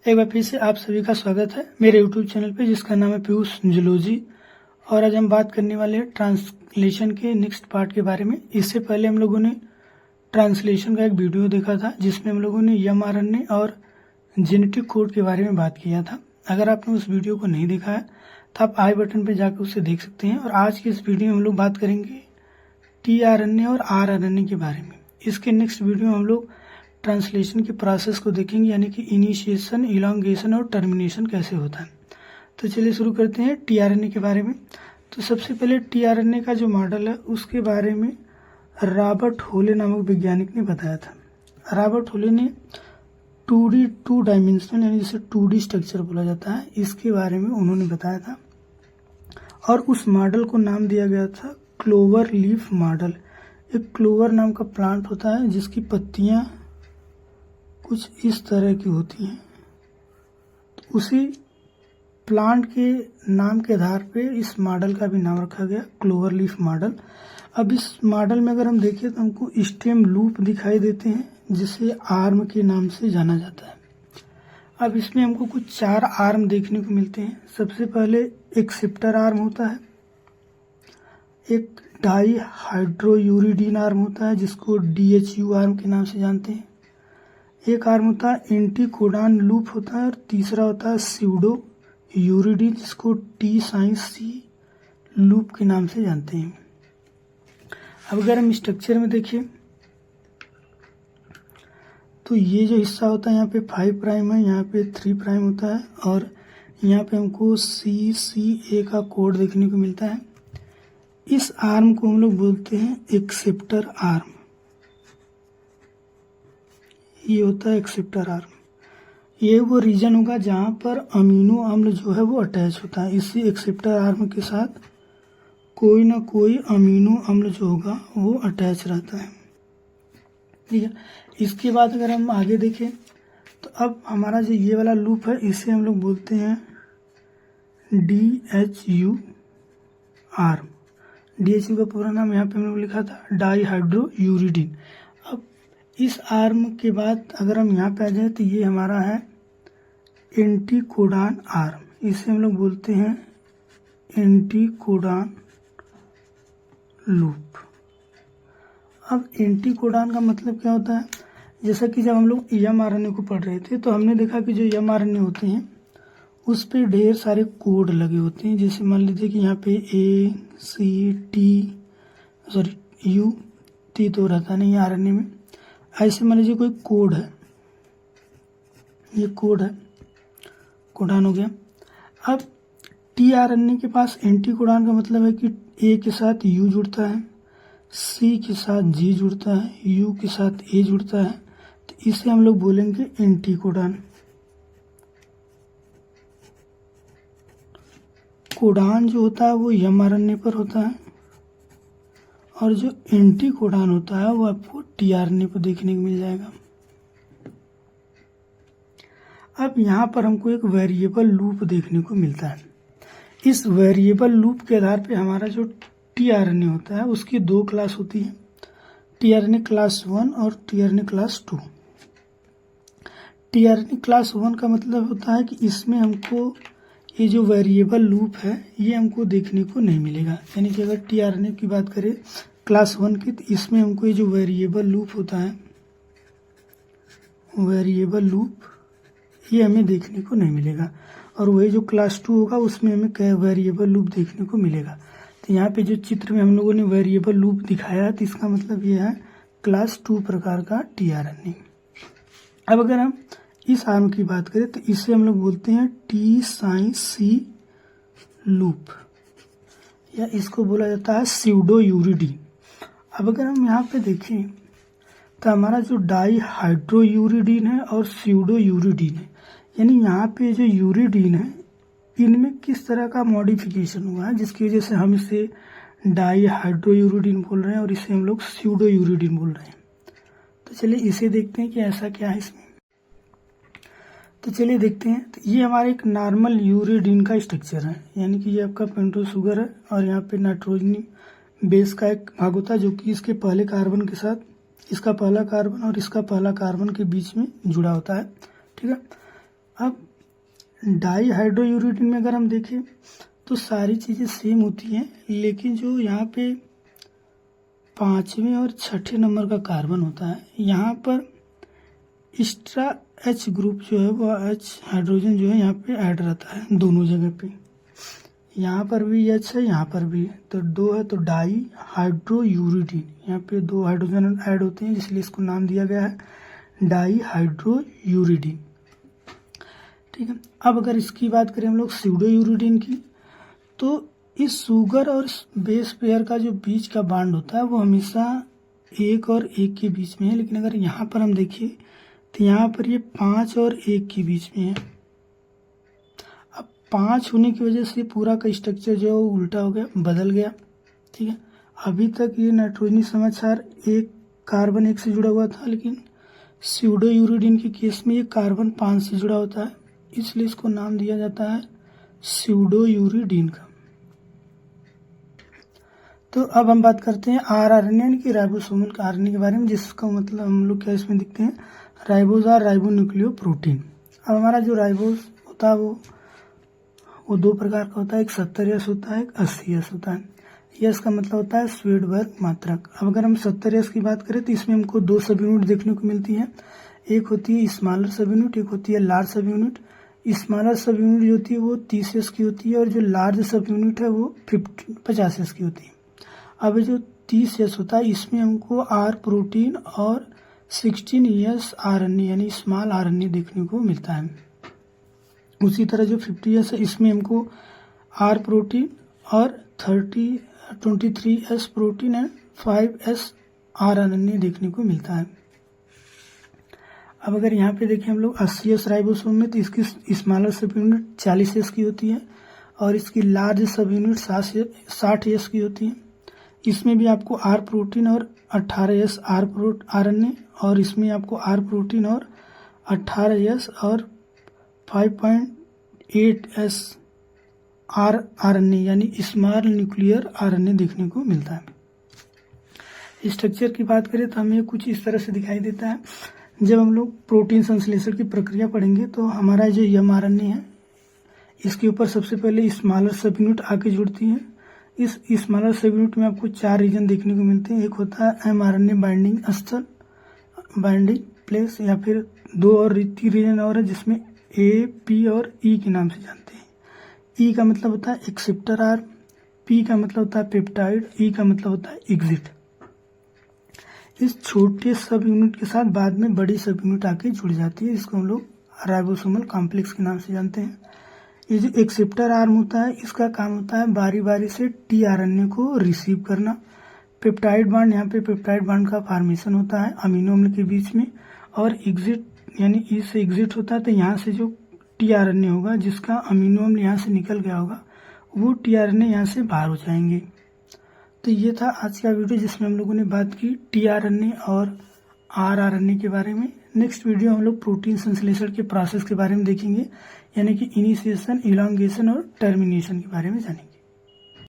एक बार फिर से आप सभी का स्वागत है मेरे YouTube चैनल पे जिसका नाम है पीयूष जूलॉजी। और आज हम बात करने वाले हैं ट्रांसलेशन के नेक्स्ट पार्ट के बारे में। इससे पहले हम लोगों ने ट्रांसलेशन का एक वीडियो देखा था जिसमें हम लोगों ने mRNA और जेनेटिक कोड के बारे में बात किया था। अगर आपने उस वीडियो को नहीं देखा है तो आप आई बटन पर जाकर उसे देख सकते हैं। और आज की इस वीडियो में हम लोग बात करेंगे tRNA और rRNA के बारे में। इसके नेक्स्ट वीडियो में हम लोग ट्रांसलेशन के प्रोसेस को देखेंगे, यानी कि इनिशिएशन, इलॉन्गेशन और टर्मिनेशन कैसे होता है। तो चलिए शुरू करते हैं tRNA के बारे में। तो सबसे पहले tRNA का जो मॉडल है उसके बारे में रॉबर्ट होले नामक वैज्ञानिक ने बताया था। रॉबर्ट होले ने 2D टू डायमेंशनल यानी जिसे 2D स्ट्रक्चर बोला जाता है, इसके बारे में उन्होंने बताया था। और उस मॉडल को नाम दिया गया था क्लोवर लीफ मॉडल। एक क्लोवर नाम का प्लांट होता है जिसकी पत्तियां कुछ इस तरह की होती हैं। तो उसी प्लांट के नाम के आधार पे इस मॉडल का भी नाम रखा गया क्लोवर लीफ मॉडल। अब इस मॉडल में अगर हम देखें तो हमको स्टेम लूप दिखाई देते हैं जिसे आर्म के नाम से जाना जाता है। अब इसमें हमको कुछ 4 आर्म देखने को मिलते हैं। सबसे पहले एक्सेप्टर आर्म होता है, एक डाई हाइड्रोयूरिडीन आर्म होता है जिसको DHU आर्म के नाम से जानते हैं, एक आर्म होता है एंटीकोडान लूप होता है, और तीसरा होता है स्यूडो यूरिडीन जिसको T-C लूप के नाम से जानते हैं। अब अगर हम स्ट्रक्चर में देखें तो ये जो हिस्सा होता है यहाँ पे 5 प्राइम है, यहाँ पे 3 प्राइम होता है, और यहाँ पे हमको CCA का कोड देखने को मिलता है। इस आर्म को हम लोग बोलते हैं एक्सेप्टर आर्म। ये होता है एक्सेप्टर आर्म। ये वो रीजन होगा जहाँ पर अमीनो अम्ल जो है वो अटैच होता है। इसी एक्सेप्टर आर्म के साथ कोई ना कोई अमीनो अम्ल जो होगा वो अटैच रहता है। ठीक है, इसके बाद अगर हम आगे देखें तो अब हमारा जो ये वाला लूप है इसे हम लोग बोलते हैं DHU आर्म। DHU का पूरा नाम यहाँ पे हम लोग लिखा था डाई हाइड्रोयूरिडीन। अब इस आर्म के बाद अगर हम यहाँ पे आ जाए तो ये हमारा है एंटीकोडान आर्म। इसे हम लोग बोलते हैं एंटीकोडान लूप। अब एंटीकोडान का मतलब क्या होता है, जैसा कि जब हम लोग mRNA को पढ़ रहे थे तो हमने देखा कि जो mRNA होते हैं उस पे ढेर सारे कोड लगे होते हैं। जैसे मान लीजिए कि यहाँ पे U T तो रहता नहीं RNA में। ऐसे मान लीजिए कोई कोड है, ये कोड है, कोडान हो गया। अब tRNA के पास एंटीकोडान का मतलब है कि A के साथ U जुड़ता है, C के साथ G जुड़ता है, U के साथ A जुड़ता है, तो इसे हम लोग बोलेंगे एंटीकोडान। कोडान जो होता है वो mRNA पर होता है, और जो एंटीकोडान होता है वो आपको tRNA पर देखने को मिल जाएगा। अब यहाँ पर हमको एक वेरिएबल लूप देखने को मिलता है। इस वेरिएबल लूप के आधार पे हमारा जो tRNA होता है उसकी 2 क्लास होती है, tRNA क्लास 1 और tRNA क्लास 2। tRNA क्लास 1 का मतलब होता है कि इसमें हमको ये जो वेरिएबल लूप है ये हमको देखने को नहीं मिलेगा। यानी कि अगर tRNA की बात करें क्लास 1 की तो इसमें हमको ये जो वेरिएबल लूप होता है, वेरिएबल लूप, ये हमें देखने को नहीं मिलेगा। और वही जो क्लास 2 होगा उसमें हमें वेरिएबल लूप देखने को मिलेगा। तो यहाँ पे जो चित्र में हम लोगों ने वेरिएबल लूप दिखाया है तो इसका मतलब ये है क्लास 2 प्रकार का tRNA। अब अगर हम इस आर्म की बात करें तो इसे हम लोग बोलते हैं T-C लूप, या इसको बोला जाता है स्यूडो यूरिडीन। अब अगर हम यहाँ पे देखें तो हमारा जो डाई हाइड्रोयूरिडीन है और स्यूडो यूरिडीन है, यानी यहाँ पे जो यूरिडीन है इनमें किस तरह का मॉडिफिकेशन हुआ है जिसकी वजह से हम इसे डाई हाइड्रोयूरिडीन बोल रहे हैं और इसे हम लोग स्यूडो यूरिडीन बोल रहे हैं। तो चलिए इसे देखते हैं कि ऐसा क्या है इसमें। तो चलिए देखते हैं। तो ये हमारा एक नॉर्मल यूरिडीन का स्ट्रक्चर है, यानी कि ये आपका पेंटोस शुगर है और यहाँ पे नाइट्रोजनी बेस का एक भाग होता है जो कि इसके पहले कार्बन के साथ इसका पहला कार्बन और इसका पहला कार्बन के बीच में जुड़ा होता है। ठीक है, अब डाईहाइड्रोयूरिडीन में अगर हम देखें तो सारी चीज़ें सेम होती हैं, लेकिन जो यहाँ पे 5वें और 6ठे नंबर का कार्बन होता है, यहाँ पर एक्स्ट्रा H ग्रुप जो है वो H हाइड्रोजन जो है यहाँ पे ऐड रहता है दोनों जगह पे। यहाँ पर भी H है, यहाँ पर भी है, तो 2 है, तो डाई हाइड्रोयूरिडीन। यहाँ पे 2 हाइड्रोजन ऐड होते हैं, इसलिए इसको नाम दिया गया है डाई हाइड्रोयूरिडीन। ठीक है। अब अगर इसकी बात करें हम लोग स्यूडोयूरिडीन की, तो इस शुगर और बेस पेयर का जो बीच का बॉन्ड होता है वो हमेशा 1 और 1 के बीच में है, लेकिन अगर यहाँ पर हम देखिए तो यहाँ पर ये 5 और 1 के बीच में है। अब 5 होने की वजह से पूरा का स्ट्रक्चर जो है वो उल्टा हो गया, बदल गया। ठीक है। अभी तक ये नाइट्रोजनी समाचार एक कार्बन 1 से जुड़ा हुआ था, लेकिन स्यूडोयूरिडीन के केस में ये कार्बन 5 से जुड़ा होता है, इसलिए इसको नाम दिया जाता है स्यूडोयूरिडीन का। तो अब हम बात करते हैं आरआरएनए यानी कि राइबोसोमल आरएनए के बारे में, जिसका मतलब हम लोग क्या इसमें दिखते हैं, राइबोज और राइबोन्यूक्लियोप्रोटीन। अब हमारा जो राइबोज होता है वो 2 प्रकार का होता है, एक 70S होता है, एक 80S होता है। यस का मतलब होता है स्वेडबर्ग मात्रक। अब अगर हम 70S की बात करें तो इसमें हमको 2 सब यूनिट देखने को मिलती है, एक होती है स्मॉलर सब यूनिट, एक होती है लार्ज सब यूनिट। स्मॉलर सब यूनिट जो होती है वो 30S की होती है और जो लार्ज सब यूनिट है वो 50S की होती है। अब जो 30S होता है इसमें हमको आर प्रोटीन और 16S आरएनए यानी स्मॉल आरएनए देखने को मिलता है। उसी तरह जो 50S है इसमें हमको आर प्रोटीन और 23S protein and 5S RNA देखने को मिलता है। अब अगर यहाँ पे देखें हम लोग 80S राइबोसोम में, तो इसकी स्मॉलर सब यूनिट 40S की होती है और इसकी लार्ज सब यूनिट 60S की होती है। इसमें भी आपको आर प्रोटीन और 18S आरएनए, और इसमें आपको आर प्रोटीन और 18S और 5.8S आरएनए यानी स्मॉल न्यूक्लियर आरएनए देखने को मिलता है। स्ट्रक्चर की बात करें तो हमें कुछ इस तरह से दिखाई देता है। जब हम लोग प्रोटीन संश्लेषण की प्रक्रिया पढ़ेंगे तो हमारा जो mRNA है इसके ऊपर सबसे पहले स्मॉलर सब यूनिट आके जुड़ती है। इस स्मॉलर सब यूनिट में आपको 4 रीजन देखने को मिलते हैं। एक होता है mRNA बाइंडिंग स्थल, बाइंडिंग प्लेस, या फिर 2 और 3 रीजन और है जिसमें A, P और E के नाम से जानते हैं। E का मतलब होता है एक्सेप्टर आर्म, P का मतलब होता है पेप्टाइड, E का मतलब होता है एग्जिट। इस छोटे सब यूनिट के साथ बाद में बड़ी सब यूनिट आके जुड़ जाती है, इसको हम लोग राइबोसोमल कॉम्प्लेक्स के नाम से जानते हैं। ये जो एक्सेप्टर आर्म होता है इसका काम होता है बारी बारी से tRNA को रिसीव करना। पेप्टाइड बांड, यहाँ पे पेप्टाइड बांड का फॉर्मेशन होता है अमीनो अम्ल के बीच में, और एग्जिट यानी ई से एग्जिट होता है, तो यहाँ से जो tRNA होगा जिसका अमीनो अम्ल यहाँ से निकल गया होगा वो tRNA यहाँ से बाहर हो जाएंगे। तो ये था आज का वीडियो जिसमें हम लोगों ने बात की tRNA और rRNA के बारे में। नेक्स्ट वीडियो हम लोग प्रोटीन संश्लेषण के प्रोसेस के बारे में देखेंगे, यानी कि इनिशिएशन, इलॉन्गेशन और टर्मिनेशन के बारे में जानेंगे।